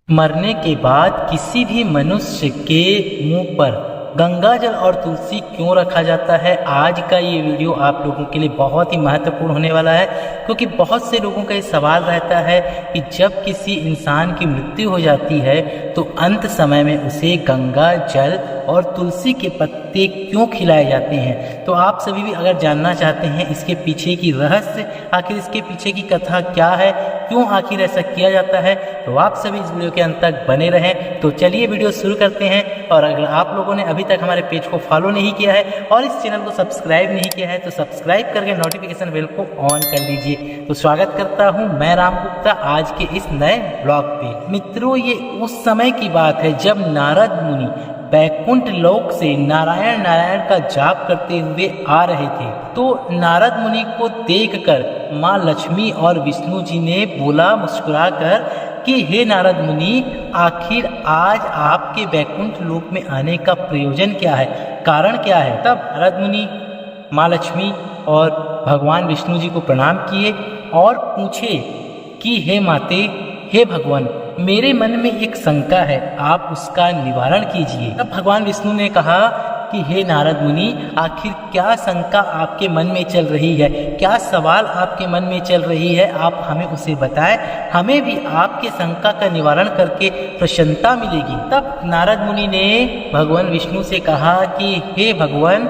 मरने के बाद किसी भी मनुष्य के मुंह पर गंगाजल और तुलसी क्यों रखा जाता है। आज का ये वीडियो आप लोगों के लिए बहुत ही महत्वपूर्ण होने वाला है, क्योंकि बहुत से लोगों का ये सवाल रहता है कि जब किसी इंसान की मृत्यु हो जाती है तो अंत समय में उसे गंगा जल और तुलसी के पत्ते क्यों खिलाए जाते हैं। तो आप सभी भी अगर जानना चाहते हैं इसके पीछे की रहस्य, आखिर इसके पीछे की कथा क्या है, क्यों आखिर ऐसा किया जाता है, तो आप सभी इस वीडियो के अंत तक बने रहें। तो चलिए वीडियो शुरू करते हैं। और अगर आप लोगों ने अभी तक हमारे पेज को फॉलो नहीं किया है और इस चैनल को सब्सक्राइब नहीं किया है तो सब्सक्राइब करके नोटिफिकेशन बेल को ऑन कर लीजिए। तो स्वागत करता हूं मैं राम गुप्ता आज के इस नए ब्लॉग पे। मित्रों, ये उस समय की बात है जब नारद मुनि बैकुंठ लोक से नारायण नारायण का जाप करते हुए आ रहे थे। तो नारद मुनि को देखकर माँ लक्ष्मी और विष्णु जी ने बोला मुस्कुराकर कि हे नारद मुनि, आखिर आज आपके बैकुंठ लोक में आने का प्रयोजन क्या है, कारण क्या है। तब नारद मुनि माँ लक्ष्मी और भगवान विष्णु जी को प्रणाम किए और पूछे कि हे माते, हे भगवान, मेरे मन में एक शंका है, आप उसका निवारण कीजिए। तब भगवान विष्णु ने कहा कि हे नारद मुनि, आखिर क्या शंका आपके मन में चल रही है, क्या सवाल आपके मन में चल रही है, आप हमें उसे बताएं, हमें भी आपके शंका का निवारण करके प्रसन्नता मिलेगी। तब नारद मुनि ने भगवान विष्णु से कहा कि हे भगवान,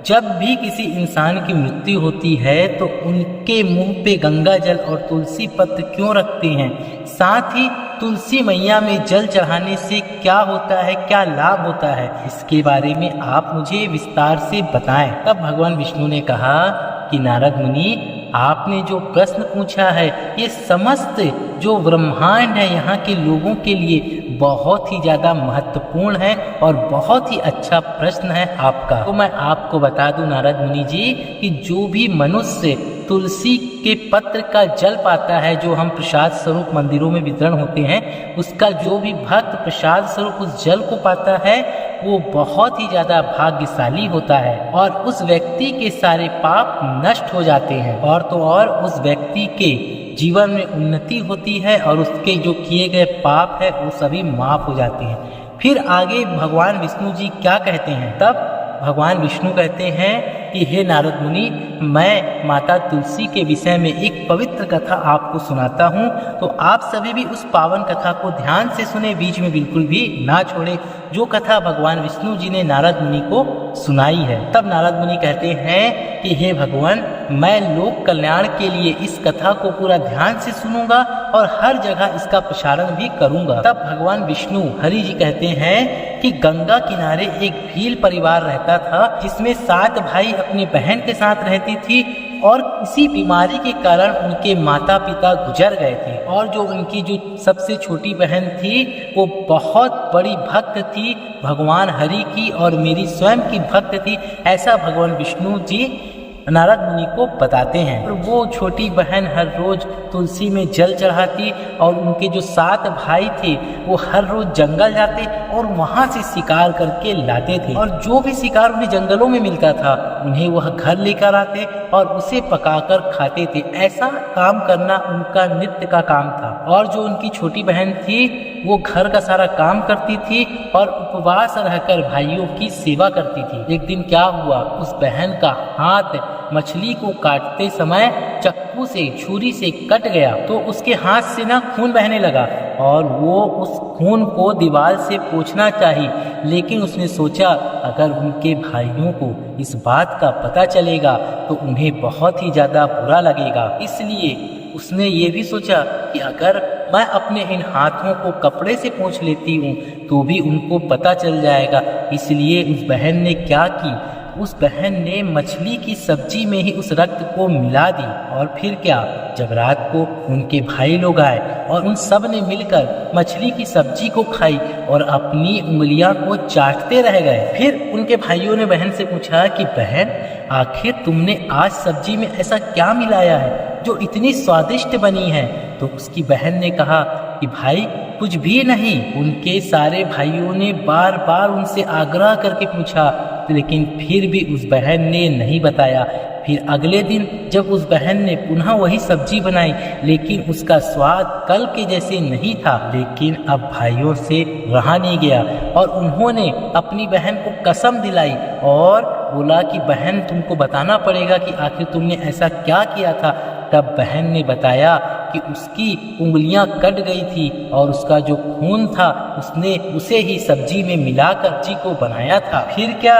जब भी किसी इंसान की मृत्यु होती है तो उनके मुंह पे गंगा जल और तुलसी पत्र क्यों रखते हैं, साथ ही तुलसी मैया में जल चढ़ाने से क्या होता है, क्या लाभ होता है, इसके बारे में आप मुझे विस्तार से बताएं। तब भगवान विष्णु ने कहा कि नारद मुनि, आपने जो प्रश्न पूछा है ये समस्त जो ब्रह्मांड है यहाँ के लोगों के लिए बहुत ही ज़्यादा महत्वपूर्ण है और बहुत ही अच्छा प्रश्न है आपका। तो मैं आपको बता दूं नारद मुनि जी कि जो भी मनुष्य तुलसी के पत्र का जल पाता है, जो हम प्रसाद स्वरूप मंदिरों में वितरण होते हैं, उसका जो भी भक्त प्रसाद स्वरूप उस जल को पाता है वो बहुत ही ज्यादा भाग्यशाली होता है और उस व्यक्ति के सारे पाप नष्ट हो जाते हैं और तो और उस व्यक्ति के जीवन में उन्नति होती है और उसके जो किए गए पाप है वो सभी माफ हो जाते हैं। फिर आगे भगवान विष्णु जी क्या कहते हैं। तब भगवान विष्णु कहते हैं कि हे नारद मुनि, मैं माता तुलसी के विषय में एक पवित्र कथा आपको सुनाता हूँ, तो आप सभी भी उस पावन कथा को ध्यान से सुने, बीच में बिल्कुल भी ना छोड़े, जो कथा भगवान विष्णु जी ने नारद मुनि को सुनाई है। तब नारद मुनि कहते हैं कि हे भगवान, मैं लोक कल्याण के लिए इस कथा को पूरा ध्यान से सुनूंगा और हर जगह इसका प्रसारण भी करूंगा। तब भगवान विष्णु हरि जी कहते हैं कि गंगा किनारे एक भील परिवार रहता था, जिसमें 7 भाई अपनी बहन के साथ रहती थी और किसी बीमारी के कारण उनके माता पिता गुजर गए थे और जो उनकी जो सबसे छोटी बहन थी वो बहुत बड़ी भक्त थी भगवान हरि की और मेरी स्वयं की भक्त थी, ऐसा भगवान विष्णु जी नारद मुनि को बताते हैं। और वो छोटी बहन हर रोज तुलसी में जल चढ़ाती और उनके जो 7 भाई थे वो हर रोज जंगल जाते और वहां से शिकार करके लाते थे और जो भी शिकार उन्हें जंगलों में मिलता था उन्हें वह घर लेकर आते और उसे पकाकर खाते थे। ऐसा काम करना उनका नित्य का काम था। और जो उनकी छोटी बहन थी वो घर का सारा काम करती थी और उपवास रहकर भाइयों की सेवा करती थी। एक दिन क्या हुआ, उस बहन का हाथ मछली को काटते समय चक्कू से, छुरी से कट गया तो उसके हाथ से ना खून बहने लगा और वो उस खून को दीवार से पोंछना चाही, लेकिन उसने सोचा अगर उनके भाइयों को इस बात का पता चलेगा तो उन्हें बहुत ही ज्यादा बुरा लगेगा। इसलिए उसने ये भी सोचा कि अगर मैं अपने इन हाथों को कपड़े से पोंछ लेती हूँ तो भी उनको पता चल जाएगा। इसलिए उस बहन ने क्या की, उस बहन ने मछली की सब्जी में ही उस रक्त को मिला दी और फिर क्या, जब रात को उनके भाई लोग आए और उन सब ने मिलकर मछली की सब्जी को खाई और अपनी उंगलियां को चाटते रह गए। फिर उनके भाइयों ने बहन से पूछा कि बहन, आखिर तुमने आज सब्जी में ऐसा क्या मिलाया है जो इतनी स्वादिष्ट बनी है। तो उसकी बहन ने कहा कि भाई कुछ भी नहीं। उनके सारे भाइयों ने बार बार उनसे आग्रह करके पूछा, लेकिन फिर भी उस बहन ने नहीं बताया। फिर अगले दिन जब उस बहन ने पुनः वही सब्जी बनाई, लेकिन उसका स्वाद कल के जैसे नहीं था। लेकिन अब भाइयों से रहा नहीं गया और उन्होंने अपनी बहन को कसम दिलाई और बोला कि बहन, तुमको बताना पड़ेगा कि आखिर तुमने ऐसा क्या किया था। तब बहन ने बताया कि उसकी उंगलियां कट गई थी और उसका जो खून था उसने उसे ही सब्जी में मिलाकर सब्जी को बनाया था। फिर क्या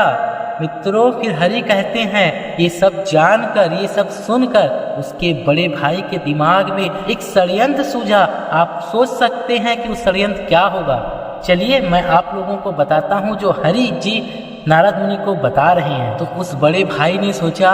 मित्रों, फिर हरि कहते हैं, ये सब जानकर, ये सब सुनकर उसके बड़े भाई के दिमाग में एक षड्यंत्र सूझा। आप सोच सकते हैं कि उस षड्यंत्र क्या होगा। चलिए मैं आप लोगों को बताता हूँ जो हरि जी नारद मुनि को बता रहे हैं। तो उस बड़े भाई ने सोचा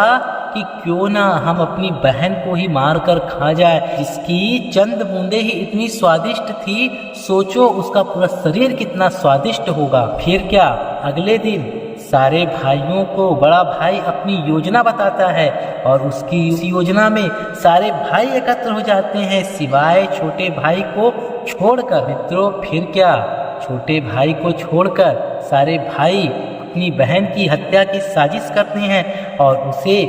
कि क्यों ना हम अपनी बहन को ही मारकर खा जाए, जिसकी चंद बूंदे ही इतनी स्वादिष्ट थी। सोचो उसका पूरा शरीर कितना स्वादिष्ट होगा। फिर क्या, अगले दिन सारे भाइयों को बड़ा भाई अपनी योजना बताता है और उसकी उस योजना में सारे भाई एकत्र हो जाते हैं सिवाय छोटे भाई को छोड़कर। मित्रों फिर क्या, छोटे भाई को छोड़कर सारे भाई अपनी बहन की हत्या की साजिश करते हैं और उसे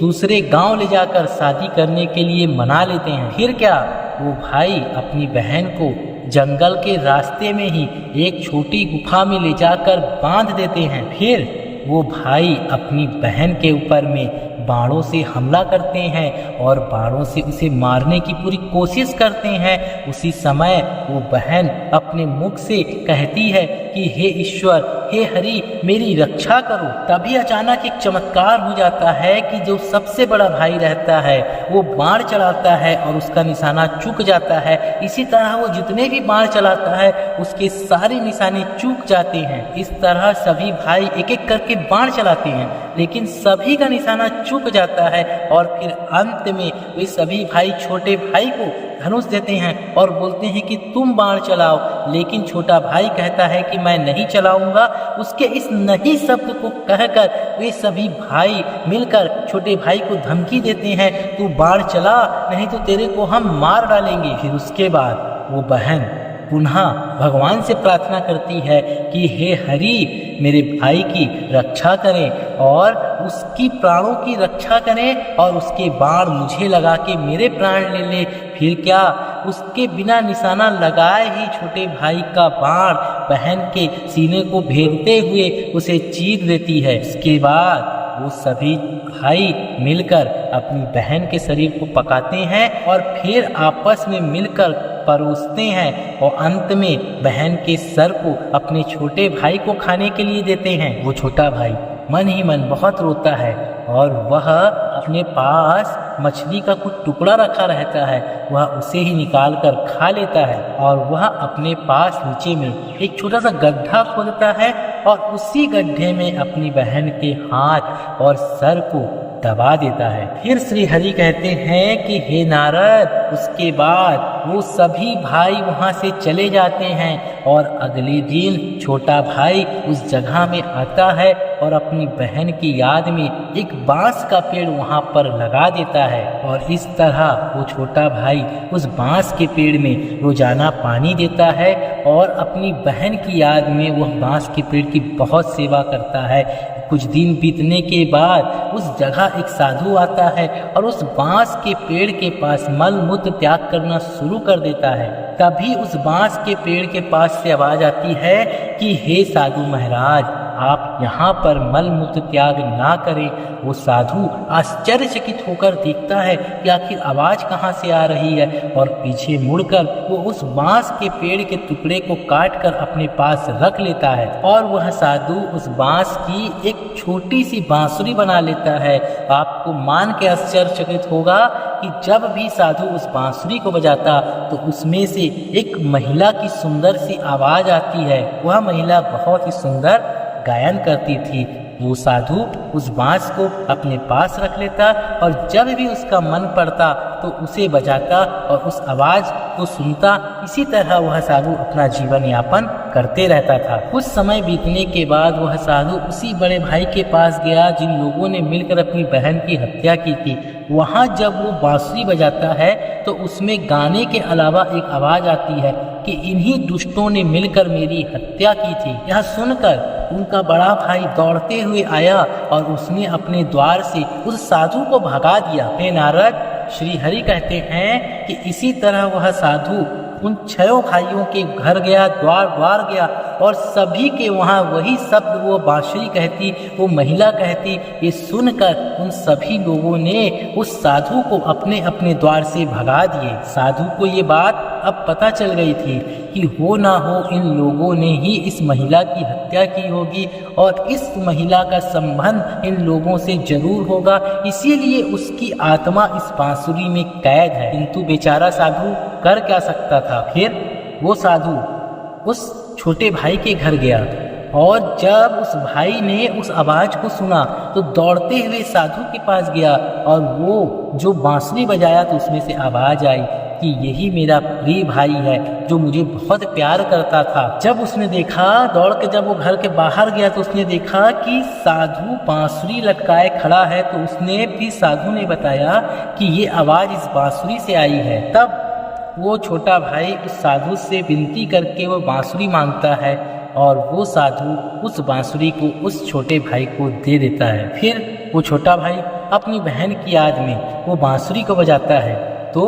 दूसरे गांव ले जाकर शादी करने के लिए मना लेते हैं। फिर क्या, वो भाई अपनी बहन को जंगल के रास्ते में ही एक छोटी गुफा में ले जाकर बांध देते हैं। फिर वो भाई अपनी बहन के ऊपर में बाणों से हमला करते हैं और बाणों से उसे मारने की पूरी कोशिश करते हैं। उसी समय वो बहन अपने मुख से कहती है कि हे ईश्वर, हे हरि, मेरी रक्षा करो। तभी अचानक एक चमत्कार हो जाता है कि जो सबसे बड़ा भाई रहता है वो बाण चलाता है और उसका निशाना चूक जाता है। इसी तरह वो जितने भी बाण चलाता है उसके सारे निशाने चूक जाते हैं। इस तरह सभी भाई एक एक करके बाण चलाते हैं, लेकिन सभी का निशाना चूक जाता है और फिर अंत में वे सभी भाई छोटे भाई को धनुष देते हैं और बोलते हैं कि तुम बाण चलाओ। लेकिन छोटा भाई कहता है कि मैं नहीं चलाऊंगा। उसके इस नहीं शब्द को कहकर वे सभी भाई मिलकर छोटे भाई को धमकी देते हैं, तू बाण चला नहीं तो तेरे को हम मार डालेंगे। फिर उसके बाद वो बहन पुनः भगवान से प्रार्थना करती है कि हे हरि, मेरे भाई की रक्षा करें और उसकी प्राणों की रक्षा करें और उसके बाण मुझे लगा के मेरे प्राण ले ले। फिर क्या, उसके बिना निशाना लगाए ही छोटे भाई का बाण बहन के सीने को भेदते हुए उसे चीर देती है। इसके बाद वो सभी भाई मिलकर अपनी बहन के शरीर को पकाते हैं और फिर आपस में मिलकर परोसते हैं और अंत में बहन के सर को अपने छोटे भाई को खाने के लिए देते हैं। वो छोटा भाई मन ही मन बहुत रोता है और वह अपने पास मछली का कुछ टुकड़ा रखा रहता है, वह उसे ही निकाल कर खा लेता है और वह अपने पास नीचे में एक छोटा सा गड्ढा खोदता है और उसी गड्ढे में अपनी बहन के हाथ और सर को दबा देता है। फिर श्री हरि कहते हैं कि हे नारद, उसके बाद वो सभी भाई वहां से चले जाते हैं और अगले दिन छोटा भाई उस जगह में आता है और अपनी बहन की याद में एक बांस का पेड़ वहां पर लगा देता है और इस तरह वो छोटा भाई उस बांस के पेड़ में रोजाना पानी देता है और अपनी बहन की याद में वह बांस के पेड़ की बहुत सेवा करता है। कुछ दिन बीतने के बाद उस जगह एक साधु आता है और उस बांस के पेड़ के पास मल मूत्र त्याग करना शुरू कर देता है। तभी उस बांस के पेड़ के पास से आवाज आती है कि हे साधु महाराज, आप यहाँ पर मल मूत्र त्याग ना करें। वो साधु आश्चर्यचकित होकर देखता है कि आखिर आवाज कहाँ से आ रही है और पीछे मुड़कर वो उस बांस के पेड़ के टुकड़े को काटकर अपने पास रख लेता है और वह साधु उस बांस की एक छोटी सी बांसुरी बना लेता है। आपको मान के आश्चर्यचकित होगा कि जब भी साधु उस बांसुरी को बजाता तो उसमें से एक महिला की सुंदर सी आवाज आती है। वह महिला बहुत ही सुंदर गायन करती थी। वो साधु उस बांस को अपने पास रख लेता और जब भी उसका मन पड़ता तो उसे बजाता और उस आवाज को सुनता। इसी तरह वह साधु अपना जीवन यापन करते रहता था। कुछ समय बीतने के बाद वह साधु उसी बड़े भाई के पास गया जिन लोगों ने मिलकर अपनी बहन की हत्या की थी। वहाँ जब वो बांसुरी बजाता है तो उसमें गाने के अलावा एक आवाज आती है कि इन्हीं दुष्टों ने मिलकर मेरी हत्या की थी। यह सुनकर उनका बड़ा भाई दौड़ते हुए आया और उसने अपने द्वार से उस साधु को भगा दिया। हे नारद, श्री हरि कहते हैं कि इसी तरह वह साधु उन 6 भाइयों के घर गया, द्वार द्वार गया और सभी के वहाँ वही शब्द वो बांसुरी कहती, वो महिला कहती। ये सुनकर उन सभी लोगों ने उस साधु को अपने अपने द्वार से भगा दिए। साधु को ये बात अब पता चल गई थी कि हो ना हो इन लोगों ने ही इस महिला की हत्या की होगी और इस महिला का संबंध इन लोगों से जरूर होगा, इसीलिए उसकी आत्मा इस बांसुरी में कैद है। किंतु बेचारा साधु कर क्या सकता था। फिर वो साधु उस छोटे भाई के घर गया और जब उस भाई ने उस आवाज को सुना तो दौड़ते हुए साधु के पास गया और वो जो बांसुरी बजाया तो उसमें से आवाज आई कि यही मेरा प्रिय भाई है जो मुझे बहुत प्यार करता था। जब उसने देखा, दौड़ के जब वो घर के बाहर गया तो उसने देखा कि साधु बांसुरी लटकाए खड़ा है। तो उसने फिर साधु ने बताया कि ये आवाज इस बांसुरी से आई है। तब वो छोटा भाई उस साधु से विनती करके वो बांसुरी मांगता है और वो साधु उस बांसुरी को उस छोटे भाई को दे देता है। फिर वो छोटा भाई अपनी बहन की याद में वो बांसुरी को बजाता है तो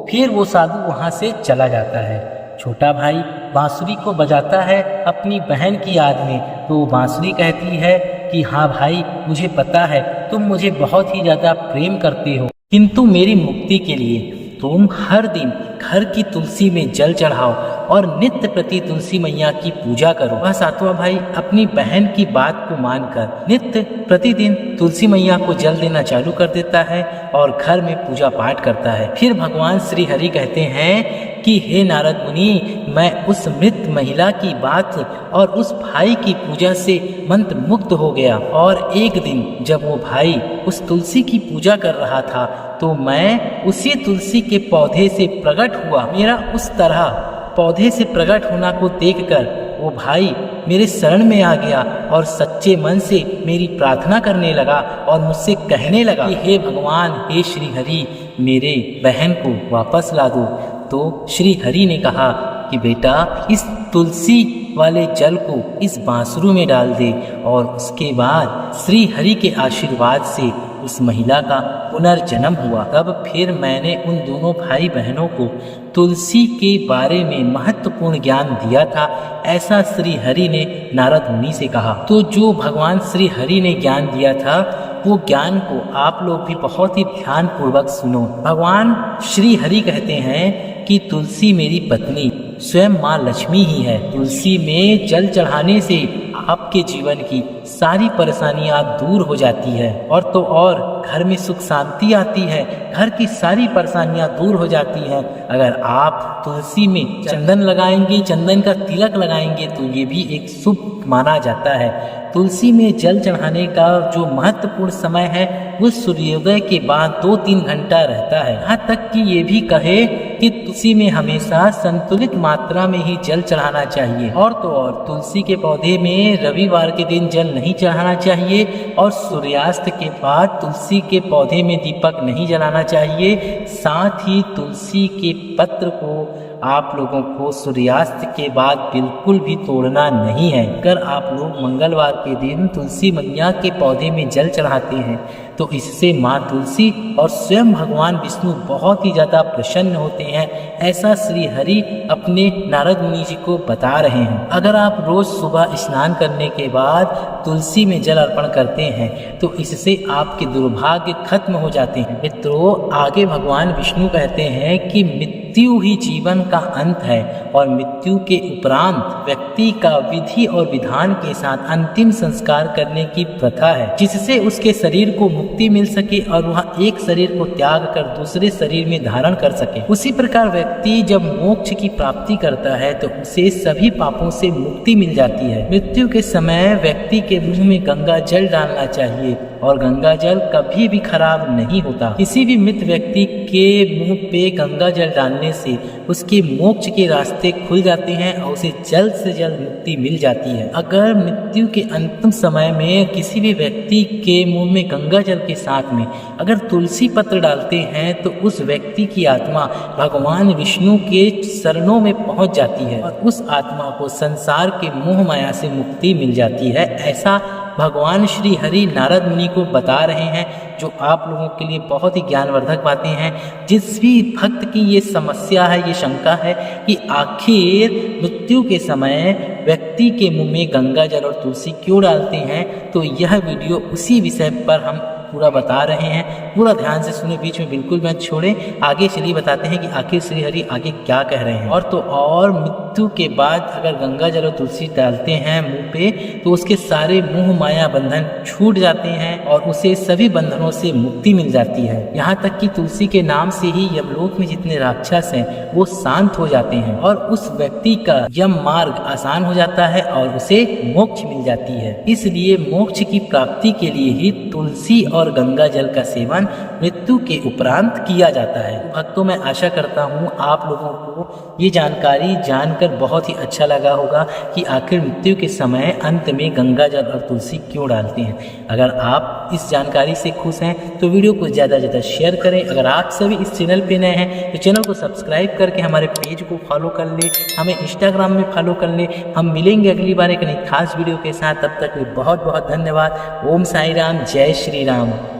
फिर वो साधु वहाँ से चला जाता है। छोटा भाई बांसुरी को बजाता है अपनी बहन की याद में तो वो बांसुरी कहती है कि हाँ भाई, मुझे पता है तुम मुझे बहुत ही ज़्यादा प्रेम करते हो, किंतु मेरी मुक्ति के लिए तुम हर दिन घर की तुलसी में जल चढ़ाओ और नित्य प्रति तुलसी मैया की पूजा करो। वह सातवां भाई अपनी बहन की बात को मानकर नित्य प्रतिदिन तुलसी मैया को जल देना चालू कर देता है और घर में पूजा पाठ करता है। फिर भगवान श्री हरि कहते हैं कि हे नारद मुनि, मैं उस मृत महिला की बात और उस भाई की पूजा से मंत्र मुक्त हो गया और एक दिन जब वो भाई उस तुलसी की पूजा कर रहा था तो मैं उसी तुलसी के पौधे से प्रकट हुआ। मेरा उस तरह पौधे से प्रकट होना को देखकर वो भाई मेरे शरण में आ गया और सच्चे मन से मेरी प्रार्थना करने लगा और मुझसे कहने लगा कि हे भगवान, हे श्री हरि, मेरे बहन को वापस ला दो। तो श्री हरि ने कहा कि बेटा, इस तुलसी वाले जल को इस बांसुरी में डाल दे। और उसके बाद श्री हरि के आशीर्वाद से उस महिला का पुनर्जन्म हुआ। तब फिर मैंने उन दोनों भाई बहनों को तुलसी के बारे में महत्वपूर्ण ज्ञान दिया था, ऐसा श्री हरि ने नारद मुनि से कहा। तो जो भगवान श्री हरि ने ज्ञान दिया था वो ज्ञान को आप लोग भी बहुत ही ध्यान पूर्वक सुनो। भगवान श्री हरि कहते हैं कि तुलसी मेरी पत्नी स्वयं माँ लक्ष्मी ही है। तुलसी में जल चढ़ाने से आपके जीवन की सारी परेशानियां दूर हो जाती है और तो और घर में सुख शांति आती है, घर की सारी परेशानियां दूर हो जाती हैं। अगर आप तुलसी में चंदन लगाएंगे, चंदन का तिलक लगाएंगे तो ये भी एक शुभ माना जाता है। तुलसी में जल चढ़ाने का जो महत्वपूर्ण समय है वो सूर्योदय के बाद 2-3 घंटा रहता है। यहाँ तक कि ये भी कहे कि तुलसी में हमेशा संतुलित मात्रा में ही जल चढ़ाना चाहिए। और तो और तुलसी के पौधे में रविवार के दिन जल नहीं चढ़ाना चाहिए और सूर्यास्त के बाद तुलसी के पौधे में दीपक नहीं जलाना चाहिए। साथ ही तुलसी के पत्र को आप लोगों को सूर्यास्त के बाद बिल्कुल भी तोड़ना नहीं है। अगर आप लोग मंगलवार के दिन तुलसी मैया के पौधे में जल चढ़ाते हैं तो इससे माँ तुलसी और स्वयं भगवान विष्णु बहुत ही ज़्यादा प्रसन्न होते हैं, ऐसा श्री हरि अपने नारद मुनि जी को बता रहे हैं। अगर आप रोज सुबह स्नान करने के बाद तुलसी में जल अर्पण करते हैं तो इससे आपके दुर्भाग्य खत्म हो जाते हैं। मित्रों, आगे भगवान विष्णु कहते हैं कि मृत्यु ही जीवन का अंत है और मृत्यु के उपरांत व्यक्ति का विधि और विधान के साथ अंतिम संस्कार करने की प्रथा है, जिससे उसके शरीर को मुक्ति मिल सके और वह एक शरीर को त्याग कर दूसरे शरीर में धारण कर सके। उसी प्रकार व्यक्ति जब मोक्ष की प्राप्ति करता है तो उसे सभी पापों से मुक्ति मिल जाती है। मृत्यु के समय व्यक्ति के मुंह में गंगा जल डालना चाहिए और गंगा जल कभी भी खराब नहीं होता। किसी भी मृत व्यक्ति के मुंह पे गंगा जल डालने से उसके मोक्ष के रास्ते खुल जाते हैं और उसे जल्द से जल्द मुक्ति मिल जाती है। अगर मृत्यु के अंतिम समय में किसी भी व्यक्ति के मुंह में गंगा जल के साथ में अगर तुलसी पत्र डालते हैं तो उस व्यक्ति की आत्मा भगवान विष्णु के शरणों में पहुंच जाती है और उस आत्मा को संसार के मोह माया से मुक्ति मिल जाती है। ऐसा भगवान श्री हरि नारद मुनि को बता रहे हैं, जो आप लोगों के लिए बहुत ही ज्ञानवर्धक बातें हैं। जिस भी भक्त की ये समस्या है, ये शंका है कि आखिर मृत्यु के समय व्यक्ति के मुंह में गंगा जल और तुलसी क्यों डालते हैं, तो यह वीडियो उसी विषय पर हम पूरा बता रहे हैं। पूरा ध्यान से सुने, बीच में बिल्कुल मत छोड़े। आगे चलिए बताते हैं कि आखिर श्री हरि आगे क्या कह रहे हैं। और मृत्यु के बाद अगर गंगा जल और तुलसी डालते हैं मुंह पे तो उसके सारे मोह माया बंधन छूट जाते हैं और उसे सभी बंधनों से मुक्ति मिल जाती है। यहाँ तक कि तुलसी के नाम से ही यमलोक में जितने राक्षस हैं वो शांत हो जाते हैं और उस व्यक्ति का यम मार्ग आसान हो जाता है और उसे मोक्ष मिल जाती है। इसलिए मोक्ष की प्राप्ति के लिए ही तुलसी और गंगा जल का सेवन मृत्यु के उपरांत किया जाता है। भक्तों, मैं आशा करता हूँ आप लोगों को ये जानकारी जानकर बहुत ही अच्छा लगा होगा कि आखिर मृत्यु के समय अंत में गंगा जल और तुलसी क्यों डालते हैं। अगर आप इस जानकारी से खुश हैं तो वीडियो को ज़्यादा से ज़्यादा शेयर करें। अगर आप सभी इस चैनल पे नए हैं तो चैनल को सब्सक्राइब करके हमारे पेज को फॉलो कर ले, हमें इंस्टाग्राम में फॉलो कर ले। हम मिलेंगे अगली बार एक नई खास वीडियो के साथ। तब तक बहुत बहुत धन्यवाद। ओम साई राम, जय श्री राम।